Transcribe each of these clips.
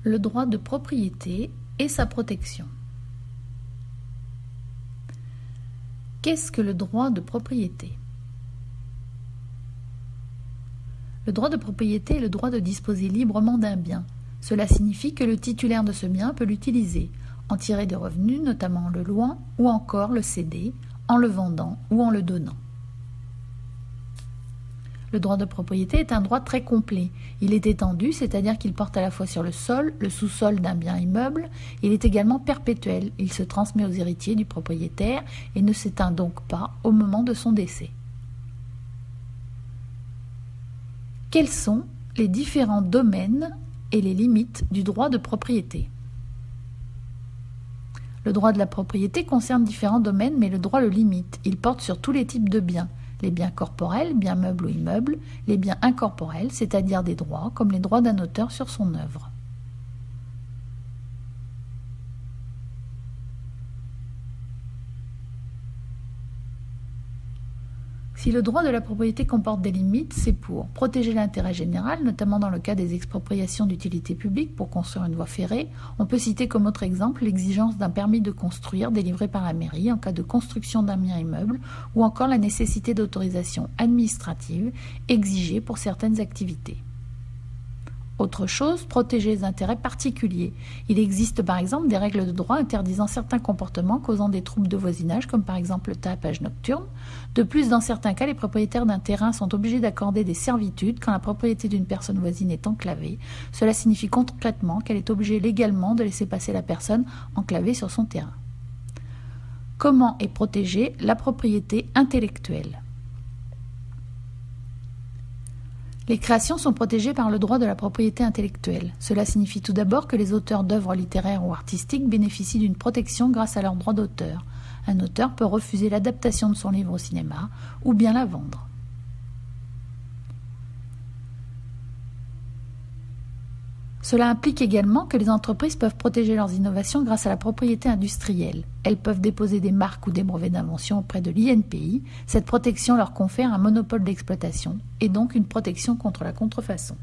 Le droit de propriété et sa protection. Qu'est-ce que le droit de propriété? Le droit de propriété est le droit de disposer librement d'un bien. Cela signifie que le titulaire de ce bien peut l'utiliser, en tirer des revenus, notamment en le louant, ou encore le céder, en le vendant ou en le donnant. Le droit de propriété est un droit très complet. Il est étendu, c'est-à-dire qu'il porte à la fois sur le sol, le sous-sol d'un bien immeuble. Il est également perpétuel. Il se transmet aux héritiers du propriétaire et ne s'éteint donc pas au moment de son décès. Quels sont les différents domaines et les limites du droit de propriété? Le droit de la propriété concerne différents domaines, mais le droit le limite. Il porte sur tous les types de biens. Les biens corporels, biens meubles ou immeubles, les biens incorporels, c'est-à-dire des droits, comme les droits d'un auteur sur son œuvre. Si le droit de la propriété comporte des limites, c'est pour protéger l'intérêt général, notamment dans le cas des expropriations d'utilité publique pour construire une voie ferrée. On peut citer comme autre exemple l'exigence d'un permis de construire délivré par la mairie en cas de construction d'un bien immeuble, ou encore la nécessité d'autorisation administrative exigée pour certaines activités. Autre chose, protéger les intérêts particuliers. Il existe par exemple des règles de droit interdisant certains comportements causant des troubles de voisinage, comme par exemple le tapage nocturne. De plus, dans certains cas, les propriétaires d'un terrain sont obligés d'accorder des servitudes quand la propriété d'une personne voisine est enclavée. Cela signifie concrètement qu'elle est obligée légalement de laisser passer la personne enclavée sur son terrain. Comment est protégée la propriété intellectuelle ? Les créations sont protégées par le droit de la propriété intellectuelle. Cela signifie tout d'abord que les auteurs d'œuvres littéraires ou artistiques bénéficient d'une protection grâce à leur droit d'auteur. Un auteur peut refuser l'adaptation de son livre au cinéma ou bien la vendre. Cela implique également que les entreprises peuvent protéger leurs innovations grâce à la propriété industrielle. Elles peuvent déposer des marques ou des brevets d'invention auprès de l'INPI. Cette protection leur confère un monopole d'exploitation et donc une protection contre la contrefaçon.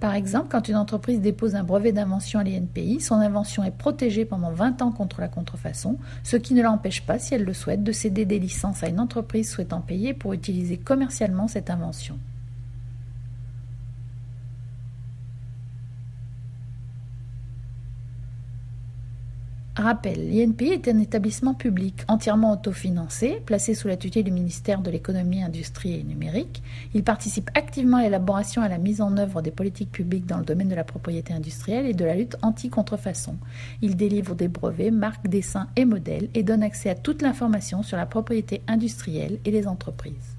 Par exemple, quand une entreprise dépose un brevet d'invention à l'INPI, son invention est protégée pendant 20 ans contre la contrefaçon, ce qui ne l'empêche pas, si elle le souhaite, de céder des licences à une entreprise souhaitant payer pour utiliser commercialement cette invention. Rappel, l'INPI est un établissement public entièrement autofinancé, placé sous la tutelle du ministère de l'économie, industrie et numérique. Il participe activement à l'élaboration et à la mise en œuvre des politiques publiques dans le domaine de la propriété industrielle et de la lutte anti-contrefaçon. Il délivre des brevets, marques, dessins et modèles et donne accès à toute l'information sur la propriété industrielle et les entreprises.